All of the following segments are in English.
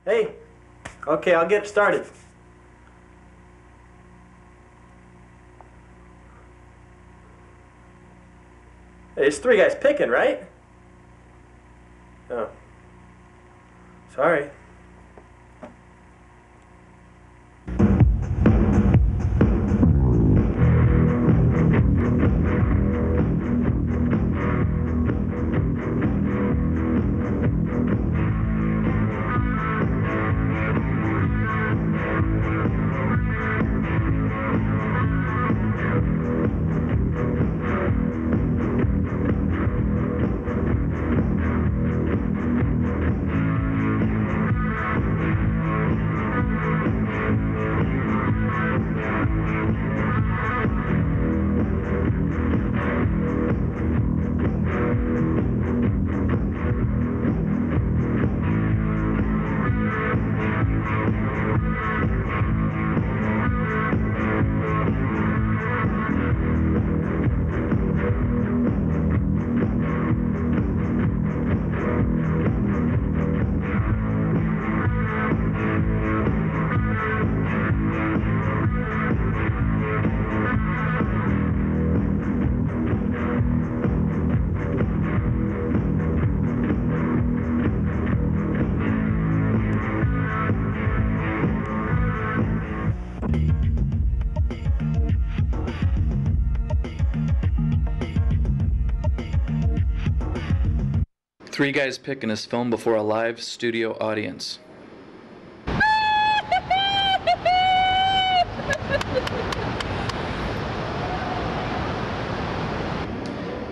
Hey, okay, I'll get started. Hey, it's Three Guys Pickin, right? Oh. Sorry. Three Guys Pickin is filmed before a live studio audience.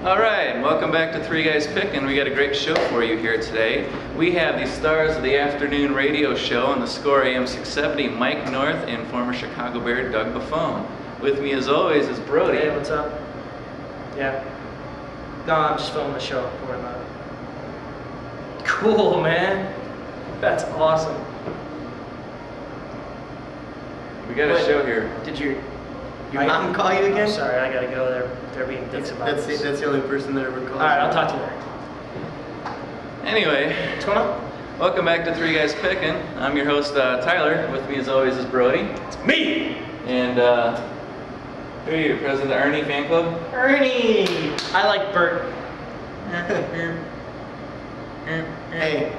Alright, welcome back to Three Guys Pickin. We got a great show for you here today. We have the stars of the afternoon radio show on the Score AM 670, Mike North and former Chicago Bear Doug Buffone. With me as always is Brodie. Hey, what's up? Yeah. No, I'm just filming the show. Don't worry about it. Cool, man. That's awesome. We got a show here. Did your mom call you again? I'm sorry, I gotta go. They're being dicks about this. That's the only person that ever calls. Alright, I'll talk to you later. Anyway, What's going on? welcome back to Three Guys Pickin. I'm your host, Tyler. With me as always is Brodie. It's me! And, who are you, President of Ernie Fan Club? Ernie! I like Bert. Hey,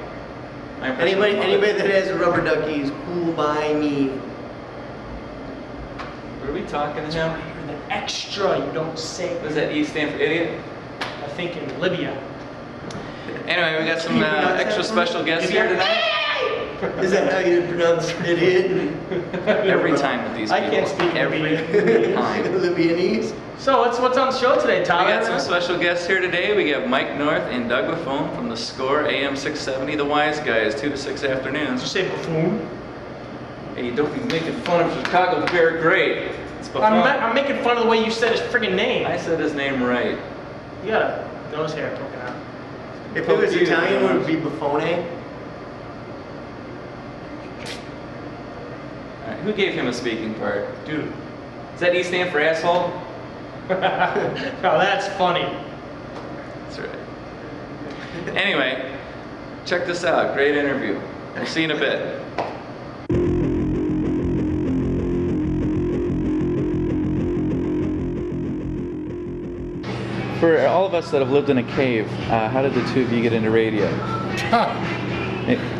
I'm anybody that has a rubber ducky is cool by me. Were we talking to him? You're the extra, you don't say. Was that E stand for idiot? I think in Libya. Anyway, we got some extra special guests here tonight. Is that how you pronounce idiot? Every time with these people. I can't speak every time. Libyanese? So what's on the show today, We Tyler? got some special guests here today. We got Mike North and Doug Buffone from the Score AM 670, the Wise Guys, 2 to 6 afternoons. Did you say buffoon? Hey, don't be making fun of Chicago Bear great. It's Buffone. I'm making fun of the way you said his friggin' name. I said his name right. You got a nose hair poking out. If it was Italian, it would be Buffone. Alright, who gave him a speaking part? Dude. Does that E stand for asshole? Now that's funny. That's right. Anyway, check this out. Great interview. We'll see you in a bit. For all of us that have lived in a cave, how did the two of you get into radio?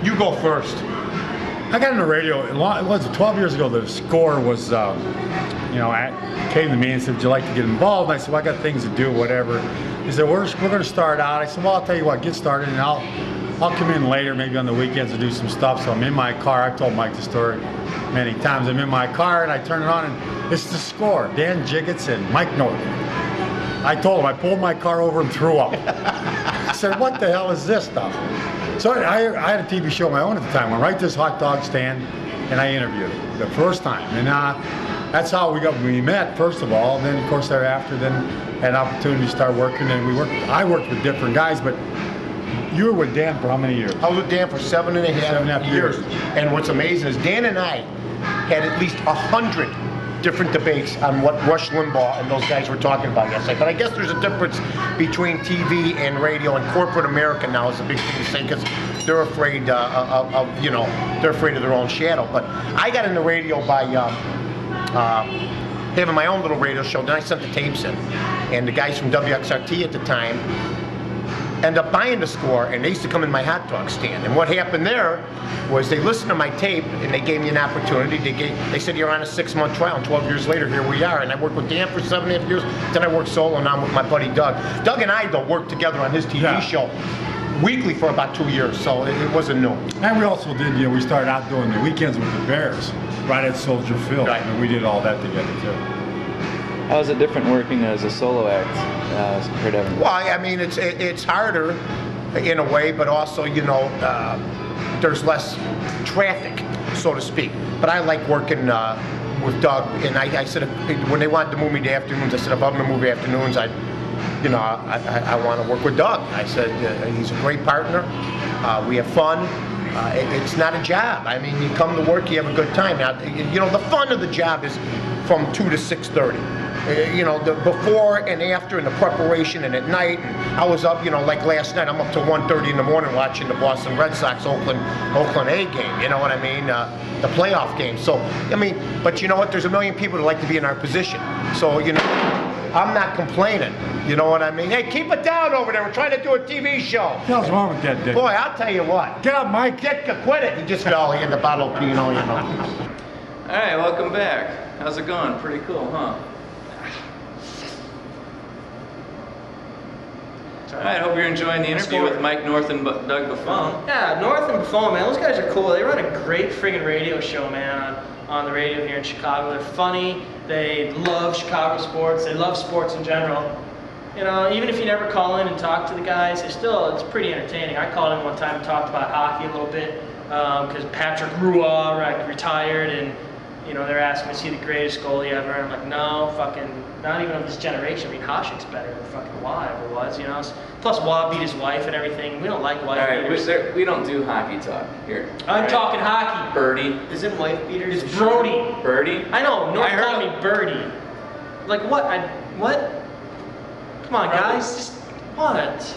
You go first. I got into radio, it was 12 years ago. The Score was, came to me and said, would you like to get involved? And I said, well, I got things to do, whatever. He said, we're going to start out. I said, well, I'll tell you what, get started and I'll come in later, maybe on the weekends to do some stuff. So I'm in my car. I've told Mike the story many times. I'm in my car and I turn it on and it's the Score, Dan Jiggets and Mike North. I told him, I pulled my car over and threw up. I said, what the hell is this stuff? So I had a TV show of my own at the time. Went right to this hot dog stand and I interviewed him the first time. And that's how we met, first of all. And then, of course, thereafter, then had an opportunity to start working. And I worked with different guys, but you were with Dan for how many years? I was with Dan for 7.5 years. And what's amazing is Dan and I had at least 100 different debates on what Rush Limbaugh and those guys were talking about yesterday. But I guess there's a difference between TV and radio, and corporate America now is a big thing to say because they're afraid of you know, they're afraid of their own shadow. But I got into radio by having my own little radio show. Then I sent the tapes in, and the guys from WXRT at the time end up buying the Score, and they used to come in my hot dog stand. And what happened there was they listened to my tape and they gave me an opportunity. They said, you're on a 6-month trial, and 12 years later, here we are. And I worked with Dan for 7.5 years. Then I worked solo, and I'm with my buddy Doug. Doug and I, though, worked together on his TV show weekly for about 2 years, so it wasn't new. And we also did, you know, we started out doing the weekends with the Bears, right at Soldier Field. Right. And we did all that together, too. How is it different working as a solo act as compared to having? Well, I mean, it's harder in a way, but also, you know, there's less traffic, so to speak. But I like working with Doug, and I said, when they wanted to move me to afternoons, I said, if I'm going to move afternoons, I want to work with Doug. I said, he's a great partner. We have fun. It's not a job. I mean, you come to work, you have a good time. Now, you know, the fun of the job is from 2 to 6:30. You know, the before and after, and the preparation, and at night. And I was up, you know, like last night, I'm up till 1:30 in the morning watching the Boston Red Sox Oakland A game. You know what I mean? The playoff game. So, I mean, but you know what? There's a million people that like to be in our position. So, you know, I'm not complaining. You know what I mean? Hey, keep it down over there. We're trying to do a TV show. What's wrong with that, Dick? Boy, I'll tell you what. Get up, Mike. Quit it. He just fell in the bottle of Pinot, you know. All right, welcome back. How's it going? Pretty cool, huh? All right, hope you're enjoying the interview with Mike North and Doug Buffone. Yeah, North and Buffone, man, those guys are cool. They run a great friggin' radio show, man, on the radio here in Chicago. They're funny. They love Chicago sports. They love sports in general. You know, even if you never call in and talk to the guys, it's pretty entertaining. I called in one time and talked about hockey a little bit because Patrick Roy retired, and you know, they're asking me, is he the greatest goalie ever? And I'm like, no, fucking, not even of this generation. I mean, Hasek's better than fucking Waugh ever was, you know? Plus, Waugh beat his wife and everything. We don't like wife beaters. All right, we don't do hockey talk here. I'm talking hockey. Birdie. Is it wife beaters? It's Brodie. Birdie? I know, North called me Birdie. Like, what? What? Come on, guys, just, what?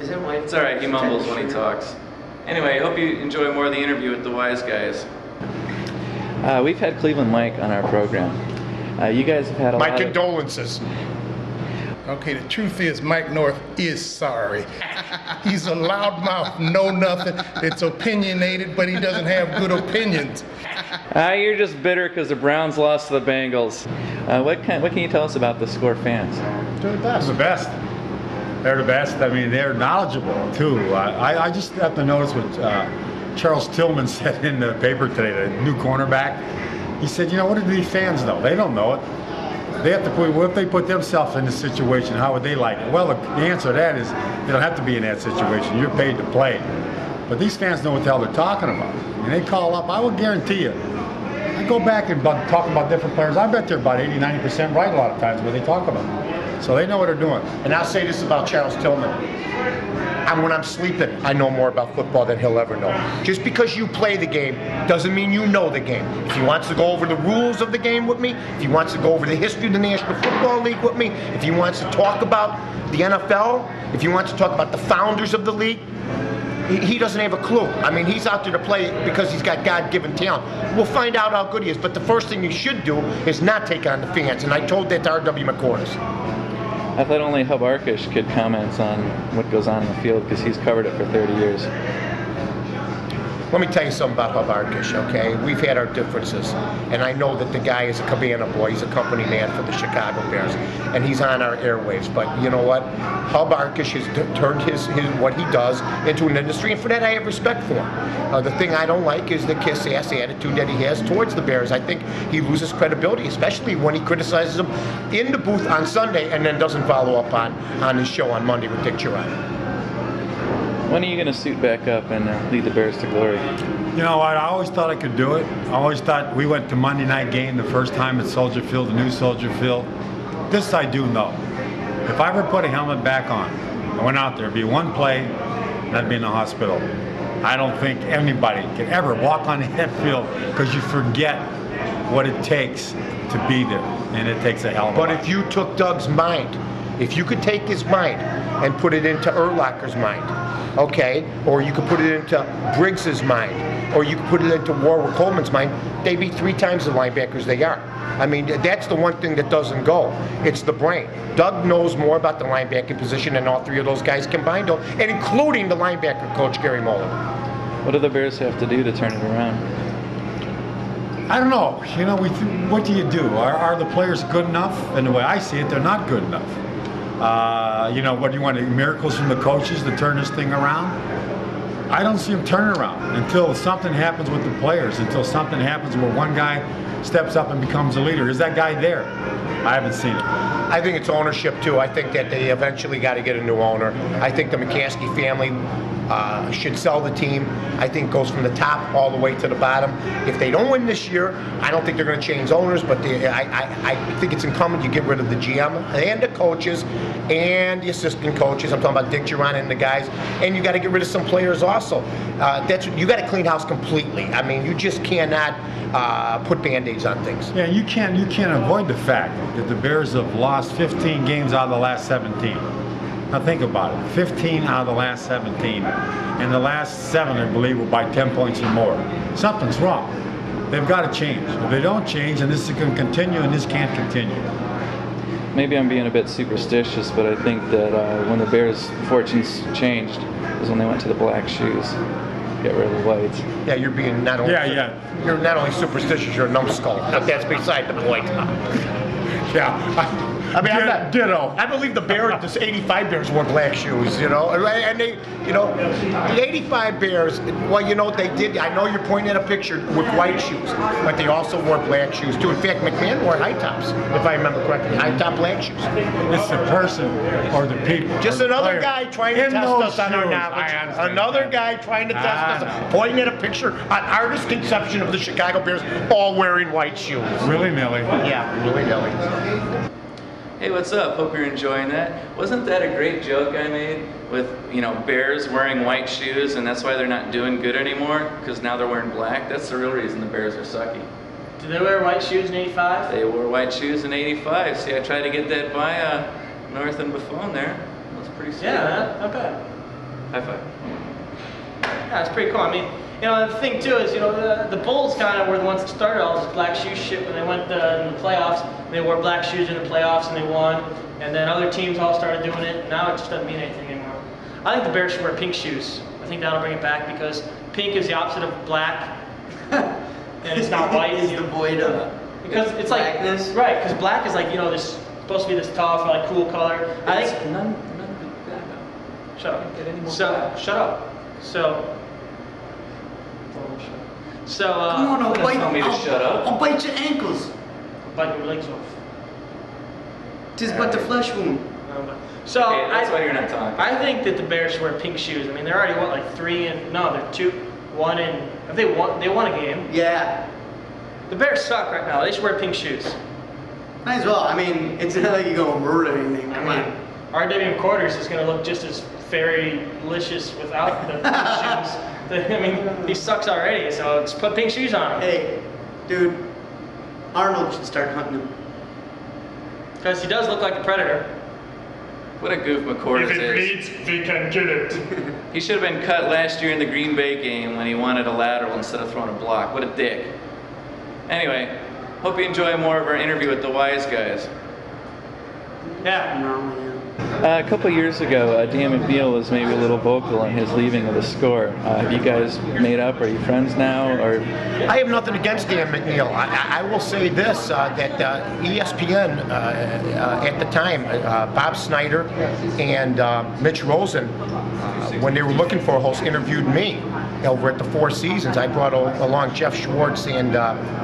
Is it wife? It's all right, he mumbles when he talks. Anyway, I hope you enjoy more of the interview with the wise guys. We've had Cleveland Mike on our program. You guys have had a lot of... My condolences. Okay, the truth is Mike North is sorry. He's a loudmouth, know nothing. It's opinionated, but he doesn't have good opinions. You're just bitter because the Browns lost to the Bengals. What can you tell us about the Score fans? They're the best. They're the best. They're the best. I mean, they're knowledgeable, too. I just have to notice what Charles Tillman said in the paper today, the new cornerback. He said, you know, what do these fans know? They don't know it. They have to put, what if they put themselves in this situation, how would they like it? Well, the answer to that is they don't have to be in that situation. You're paid to play. But these fans know what the hell they're talking about. And they call up, I will guarantee you, I go back and talk about different players. I bet they're about 80, 90% right a lot of times where they talk about. So they know what they're doing. And I'll say this about Charles Tillman. When I'm sleeping, I know more about football than he'll ever know. Just because you play the game doesn't mean you know the game. If he wants to go over the rules of the game with me, if he wants to go over the history of the National Football League with me, if he wants to talk about the NFL, if he wants to talk about the founders of the league, he doesn't have a clue. I mean, he's out there to play because he's got God-given talent. We'll find out how good he is, but the first thing you should do is not take on the fans, and I told that to R.W. McCordis. I thought only Hub Arkush could comment on what goes on in the field because he's covered it for 30 years. Let me tell you something about Hub Arkush, okay? We've had our differences, and I know that the guy is a Cabana boy. He's a company man for the Chicago Bears, and he's on our airwaves. But you know what? Hub Arkush has turned his what he does into an industry, and for that I have respect for him. The thing I don't like is the kiss-ass attitude that he has towards the Bears. I think he loses credibility, especially when he criticizes them in the booth on Sunday and then doesn't follow up on his show on Monday with Dick Girardi. When are you going to suit back up and lead the Bears to glory? You know what? I always thought I could do it. I always thought we went to Monday night game the first time at Soldier Field, the new Soldier Field. This I do know. If I ever put a helmet back on, I went out there, it'd be one play, and I'd be in the hospital. I don't think anybody can ever walk on that field because you forget what it takes to be there, and it takes a hell of a lot. But if you took Doug's mind, if you could take his mind and put it into Urlacher's mind, okay, or you could put it into Briggs's mind, or you could put it into Warwick Coleman's mind, they'd be 3 times the linebackers they are. I mean, that's the one thing that doesn't go. It's the brain. Doug knows more about the linebacking position than all 3 of those guys combined, and including the linebacker coach, Gary Mullen. What do the Bears have to do to turn it around? I don't know. You know, what do you do? Are the players good enough? And the way I see it, they're not good enough. You know, what do you want? Miracles from the coaches to turn this thing around? I don't see them turning around until something happens with the players, until something happens where one guy steps up and becomes a leader. Is that guy there? I haven't seen it. I think it's ownership too. I think that they eventually got to get a new owner. I think the McCaskey family should sell the team. I think it goes from the top all the way to the bottom. If they don't win this year, I don't think they're going to change owners, but I think it's incumbent you get rid of the GM and the coaches and the assistant coaches. I'm talking about Dick Geron and the guys, and you got to get rid of some players also. You got to clean house completely. I mean, you just cannot put Band-Aids on things. Yeah, you can't avoid the fact that the Bears have lost 15 games out of the last 17. Now think about it, 15 out of the last 17, and the last 7, I believe, were by 10 points or more. Something's wrong. They've got to change. If they don't change, and this is going to continue, and this can't continue. Maybe I'm being a bit superstitious, but I think that when the Bears' fortunes changed was when they went to the black shoes. Get rid of the whites. Yeah, you're being not only you're not only superstitious, you're a numbskull. But that's beside the point. Yeah. I mean, I'm not, ditto. I believe the Bears, this 85 Bears wore black shoes, you know, and they, you know, the 85 Bears, well, you know, they did, I know you're pointing at a picture with white shoes, but they also wore black shoes too. In fact, McMahon wore high tops, if I remember correctly, high top black shoes. It's the person or the people. Just another guy trying to test us on our knowledge. Another guy trying to test us, pointing at a picture, an artist's conception of the Chicago Bears all wearing white shoes. Willy-nilly. Yeah, willy-nilly. Hey, what's up? Hope you're enjoying that. Wasn't that a great joke I made with, you know, Bears wearing white shoes and that's why they're not doing good anymore? Because now they're wearing black? That's the real reason the Bears are sucky. Did they wear white shoes in '85? They wore white shoes in '85. See, I tried to get that by North and Buffone there. That was pretty sweet. Yeah, not bad. High five. Yeah, it's pretty cool. I mean, you know, the thing too is, you know, the Bulls kind of were the ones that started all this black shoe shit when they went in the playoffs. They wore black shoes in the playoffs and they won. And then other teams all started doing it. And now it just doesn't mean anything anymore. I think the Bears should wear pink shoes. I think that'll bring it back because pink is the opposite of black, and it's not white. It's devoid of because it's blackness. Like right, because black is like, you know, this supposed to be this tough, like cool color. I think none of that. Shut up. Get any more So black. shut up. So. Come on, I'll bite, tell me to shut up. I'll bite your ankles. Bite your legs off. Tis but the flesh wound. So Okay, that's why you're not talking. I think that the Bears should wear pink shoes. I mean, they're already what, like 3 and no, they're 2, 1 and if they won a game. Yeah. The Bears suck right now. They should wear pink shoes. Might as well. I mean, it's not like you're going to ruin anything. Come on. RW Quarters is going to look just as fairy-licious without the pink shoes. I mean, he sucks already, so just put pink shoes on him. Hey, dude, Arnold should start hunting him. Because he does look like the Predator. What a goof McCorders is. he can kill it. He should have been cut last year in the Green Bay game when he wanted a lateral instead of throwing a block. What a dick. Anyway, hope you enjoy more of our interview with the wise guys. Yeah. No, man. A couple years ago, Dan McNeil was maybe a little vocal on his leaving of the score. Have you guys made up? Are you friends now? Or I have nothing against Dan McNeil. I will say this, that ESPN at the time, Bob Snyder and Mitch Rosen, when they were looking for a host, interviewed me over at the Four Seasons. I brought along Jeff Schwartz and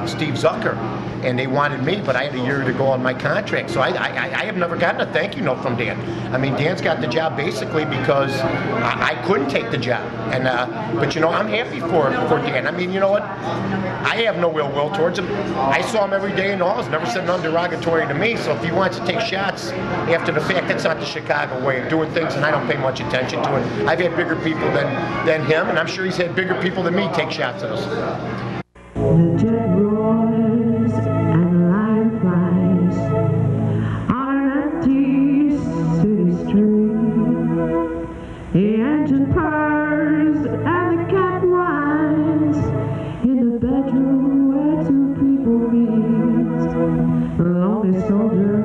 Steve Zucker, and they wanted me, but I had a year to go on my contract. So I have never gotten a thank you note from Dan. I mean, Dan's got the job basically because I couldn't take the job. And but you know, I'm happy for Dan. I mean, you know what? I have no ill will towards him. I saw him every day in all. He's never said nothing derogatory to me. So if he wants to take shots after the fact, that's not the Chicago way of doing things, and I don't pay much attention to it. I've had bigger people than him, and I'm sure he's had bigger people than me take shots at us. The dead boys and life true where two people meet. The lonely soldier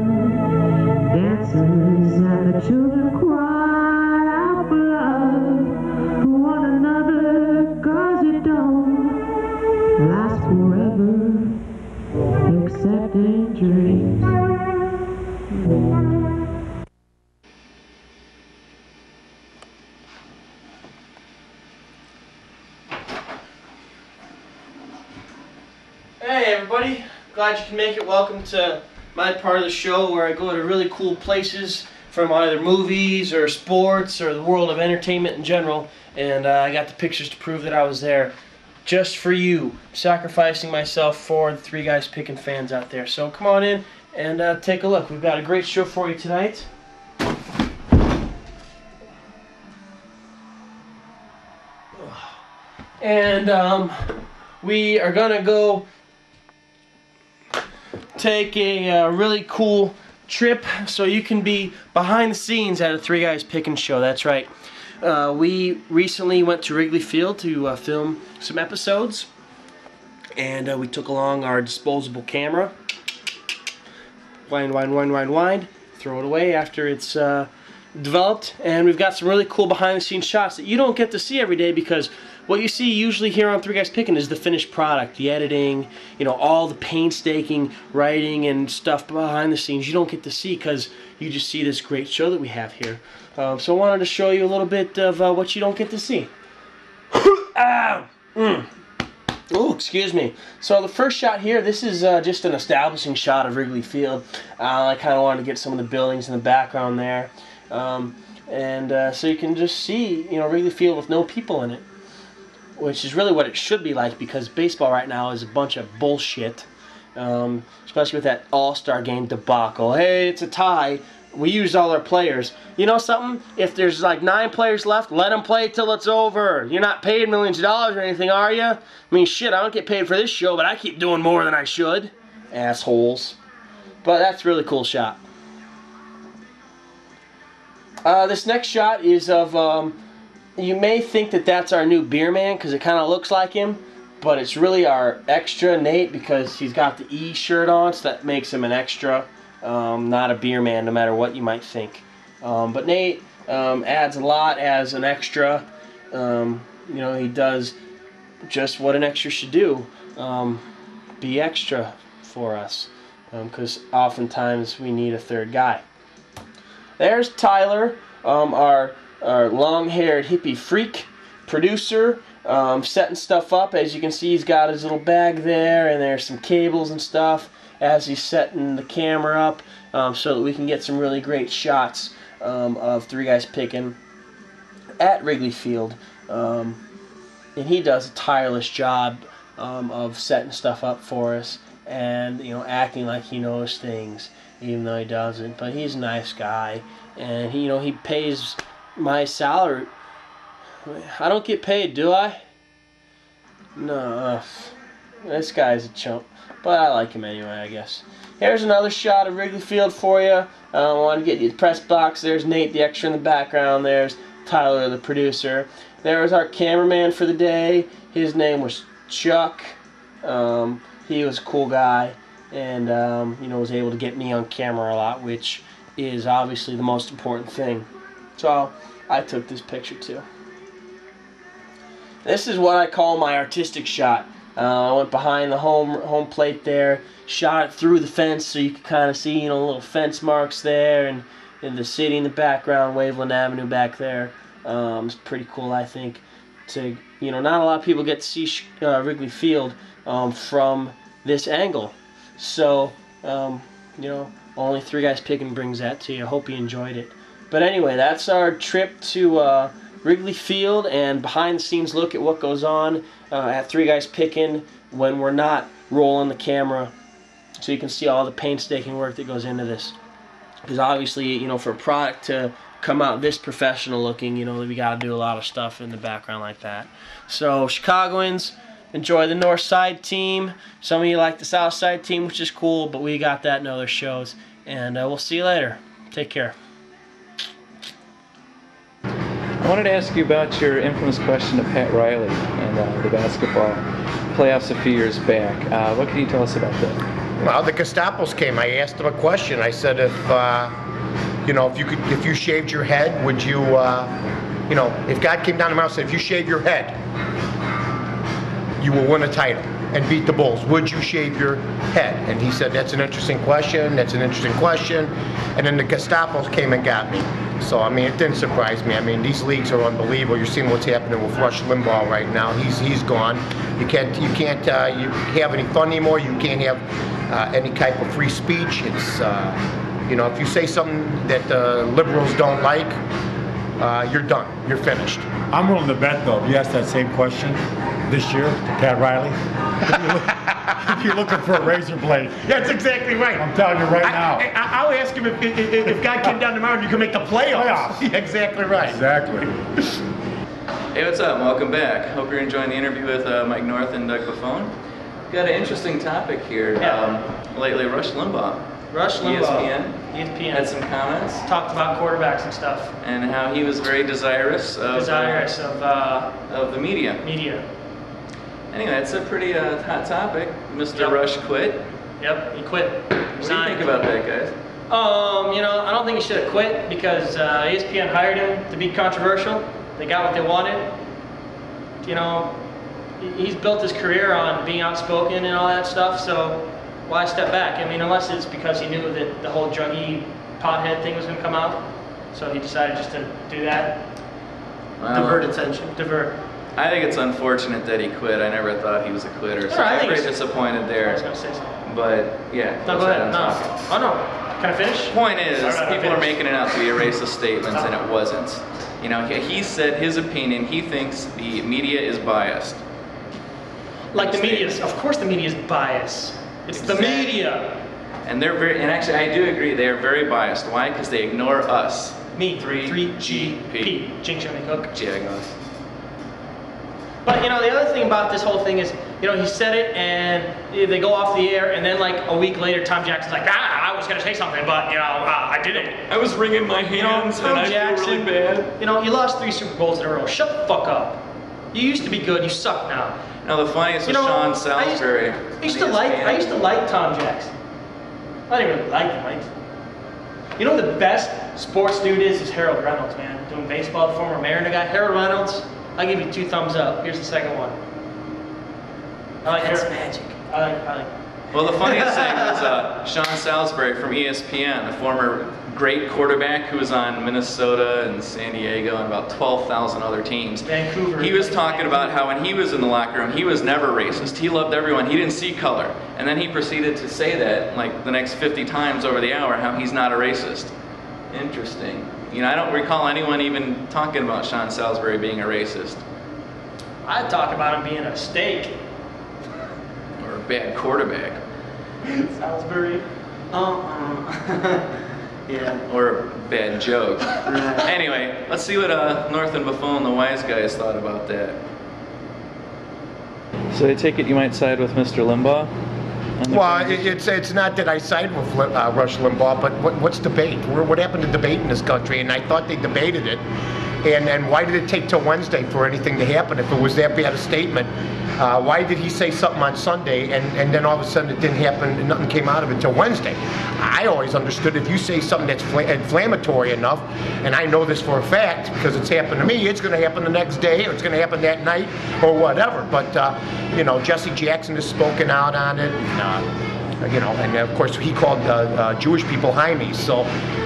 dances and the children cry out for love for one another, 'cause it don't last forever except in dreams. Hey everybody, glad you can make it. Welcome to my part of the show where I go to really cool places from either movies or sports or the world of entertainment in general, and I got the pictures to prove that I was there just for you, sacrificing myself for the Three Guys Pickin' fans out there. So come on in and take a look. We've got a great show for you tonight. And we are gonna go take a really cool trip so you can be behind the scenes at a Three Guys Pickin' show. That's right. We recently went to Wrigley Field to film some episodes, and we took along our disposable camera. Wind, throw it away after it's developed, and we've got some really cool behind the scenes shots that you don't get to see every day, because what you see usually here on Three Guys Pickin' is the finished product, the editing, you know, all the painstaking writing and stuff behind the scenes you don't get to see because you just see this great show that we have here. So I wanted to show you a little bit of what you don't get to see. Ow! Oh, excuse me. So the first shot here, this is just an establishing shot of Wrigley Field. I kind of wanted to get some of the buildings in the background there. So you can just see, you know, Wrigley Field with no people in it, which is really what it should be like, because baseball right now is a bunch of bullshit, especially with that All-Star game debacle. Hey, it's a tie. We used all our players. You know something? If there's like 9 players left, let them play till it's over. You're not paid millions of dollars or anything, are you? I mean, shit, I don't get paid for this show, but I keep doing more than I should. Assholes. But that's a really cool shot. This next shot is of, you may think that that's our new beer man because it kind of looks like him, but it's really our extra, Nate, because he's got the E shirt on, so that makes him an extra, not a beer man, no matter what you might think. But Nate adds a lot as an extra. You know, he does just what an extra should do, be extra for us, because oftentimes we need a third guy. There's Tyler, our long-haired hippie freak producer, setting stuff up. As you can see, he's got his little bag there, and there's some cables and stuff as he's setting the camera up, so that we can get some really great shots of Three Guys Pickin' at Wrigley Field. And he does a tireless job of setting stuff up for us, and, you know, acting like he knows things even though he doesn't. But he's a nice guy, and he, you know, he pays my salary. I don't get paid, do I? No. This guy's a chump, but I like him anyway, I guess. Here's another shot of Wrigley Field for you. I want to get you the press box. There's Nate, the extra in the background. There's Tyler, the producer. There was our cameraman for the day. His name was Chuck. He was a cool guy, and you know, was able to get me on camera a lot, which is obviously the most important thing. So I took this picture too. This is what I call my artistic shot. I went behind the home plate there, shot it through the fence so you can kind of see, you know, little fence marks there, and the city in the background, Waveland Avenue back there. It's pretty cool, I think. To, you know, not a lot of people get to see Wrigley Field from this angle. So, you know, only Three Guys Pickin' brings that to you. I hope you enjoyed it. But anyway, that's our trip to Wrigley Field, and behind the scenes look at what goes on at Three Guys Pickin' when we're not rolling the camera, so you can see all the painstaking work that goes into this. Because obviously, you know, for a product to come out this professional looking, you know, we got to do a lot of stuff in the background like that. So Chicagoans, enjoy the North Side team. Some of you like the South Side team, which is cool, but we got that in other shows. And we'll see you later. Take care. I wanted to ask you about your infamous question to Pat Riley and the basketball. playoffs a few years back. What can you tell us about that? Well, the Gestapos came. I asked them a question. I said, if you know, if you shaved your head, would you, you know, if God came down tomorrow and said, if you shave your head, you will win a title and beat the Bulls, would you shave your head? And he said, that's an interesting question. That's an interesting question. And then the Gestapos came and got me. So I mean, it didn't surprise me. I mean, these leagues are unbelievable. You're seeing what's happening with Rush Limbaugh right now. He's gone. You can't you have any fun anymore. You can't have any type of free speech. It's you know, if you say something that liberals don't like, you're done. You're finished. I'm willing to bet, though, if you ask that same question this year to Pat Riley, if you're looking for a razor blade. That's exactly right. I'm telling you right now. I'll ask him if God came down tomorrow and you can make the playoffs. Exactly right. Exactly. Hey, what's up? Welcome back. Hope you're enjoying the interview with Mike North and Doug Buffone. Got an interesting topic here. Lately, Rush Limbaugh. Rush Limbaugh. ESPN had some comments. Talked about quarterbacks and stuff. And how he was very desirous of the media. Anyway, that's a pretty hot topic. Mr. Rush quit. Yep, he quit. What do you think about that, guys? You know, I don't think he should have quit because ESPN hired him to be controversial. They got what they wanted. You know, he's built his career on being outspoken and all that stuff, so why step back? I mean, unless it's because he knew that the whole druggy pothead thing was going to come out, so he decided just to do that. Divert attention. Divert. I think it's unfortunate that he quit. I never thought he was a quitter, so I'm very disappointed there. I was going to say something. But yeah, No, go ahead. No. Oh no. Can I finish? Point is, people are making it out to be a racist statement, and it wasn't. You know, he said his opinion. He thinks the media is biased. Like the media, of course the media is biased. It's the media. And they're and actually I do agree, they are very biased. Why? Because they ignore us. Me. 3GP. Jinx, Jimmy Cook. Jagos. But you know, the other thing about this whole thing is, you know, he said it and they go off the air, and then like a week later, Tom Jackson's like, I was gonna say something, but you know, I didn't. I was wringing my hands, you know, and I feel really bad. You know, you lost 3 Super Bowls in a row. Shut the fuck up. You used to be good. You suck now. Now the funniest was Sean Salisbury. I used to like Tom Jackson. I didn't really like him. You know the best sports dude is Harold Reynolds, man. Doing baseball, the former Mariner guy. Harold Reynolds, I give you 2 thumbs up. Here's the second one. I like That's Harold. magic. I like. Well, the funniest thing was Sean Salisbury from ESPN, the former great quarterback who was on Minnesota and San Diego and about 12,000 other teams. Vancouver. He was talking about how when he was in the locker room, he was never racist. He loved everyone. He didn't see color. And then he proceeded to say that like the next 50 times over the hour, how he's not a racist. Interesting. You know, I don't recall anyone even talking about Sean Salisbury being a racist. I'd talk about him being a steak. Or a bad quarterback. Salisbury. Yeah. Or a bad joke. Anyway, let's see what North and Buffone, the wise guys, thought about that. So I take it you might side with Mr. Limbaugh? Well, it's not that I side with Rush Limbaugh, but what's debate? What happened to debate in this country? And I thought they debated it. And why did it take till Wednesday for anything to happen? If it was that bad a statement, why did he say something on Sunday and then all of a sudden it didn't happen and nothing came out of it till Wednesday? I always understood if you say something that's inflammatory enough, and I know this for a fact because it's happened to me, it's going to happen the next day or it's going to happen that night or whatever. But, you know, Jesse Jackson has spoken out on it. You know, and of course he called Jewish people Heimies. So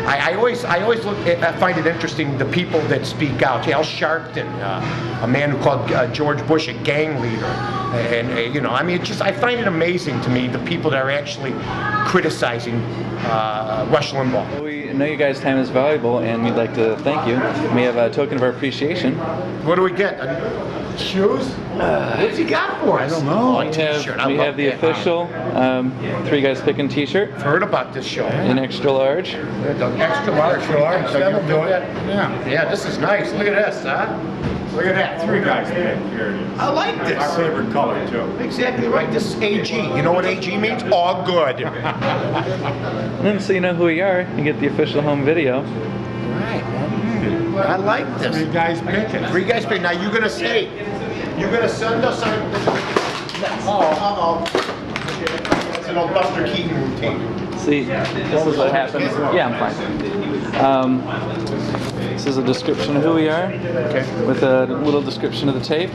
I always find it interesting the people that speak out. Al Sharpton, a man who called George Bush a gang leader, and you know, I mean, I find it amazing to me the people that are actually criticizing Rush Limbaugh. Well, we know you guys' time is valuable, and we'd like to thank you. We have a token of our appreciation. What do we get? Shoes? What's he got for us? I don't know. Oh, a t-shirt. We have the official 3 Guys Pickin t-shirt. Heard about this show. In extra large. Extra large. So you do it? Yeah. Yeah, this is nice. Look at this, huh? Look at that. 3 Guys Pickin. Here it is. I like this. Our favorite color, too. Exactly right. This is AG. You know what AG means? All good. And then so you know who we are, you get the official home video. Right. I like this. 3 Guys Pickin. 3 Guys Pickin. Now you're gonna say, you're gonna send us on. Uh-oh. That's an old Buster Keaton routine. See, this is what happens. Yeah, I'm fine. This is a description of who we are, with a little description of the tape.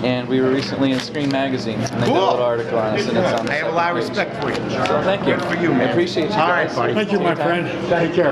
And we were recently in Screen Magazine, and they did a little article on us, and it's on the I have a lot of respect for you. So thank you. Good for you, man. I appreciate you guys. All right, buddy. Thank you, my friend. Take care.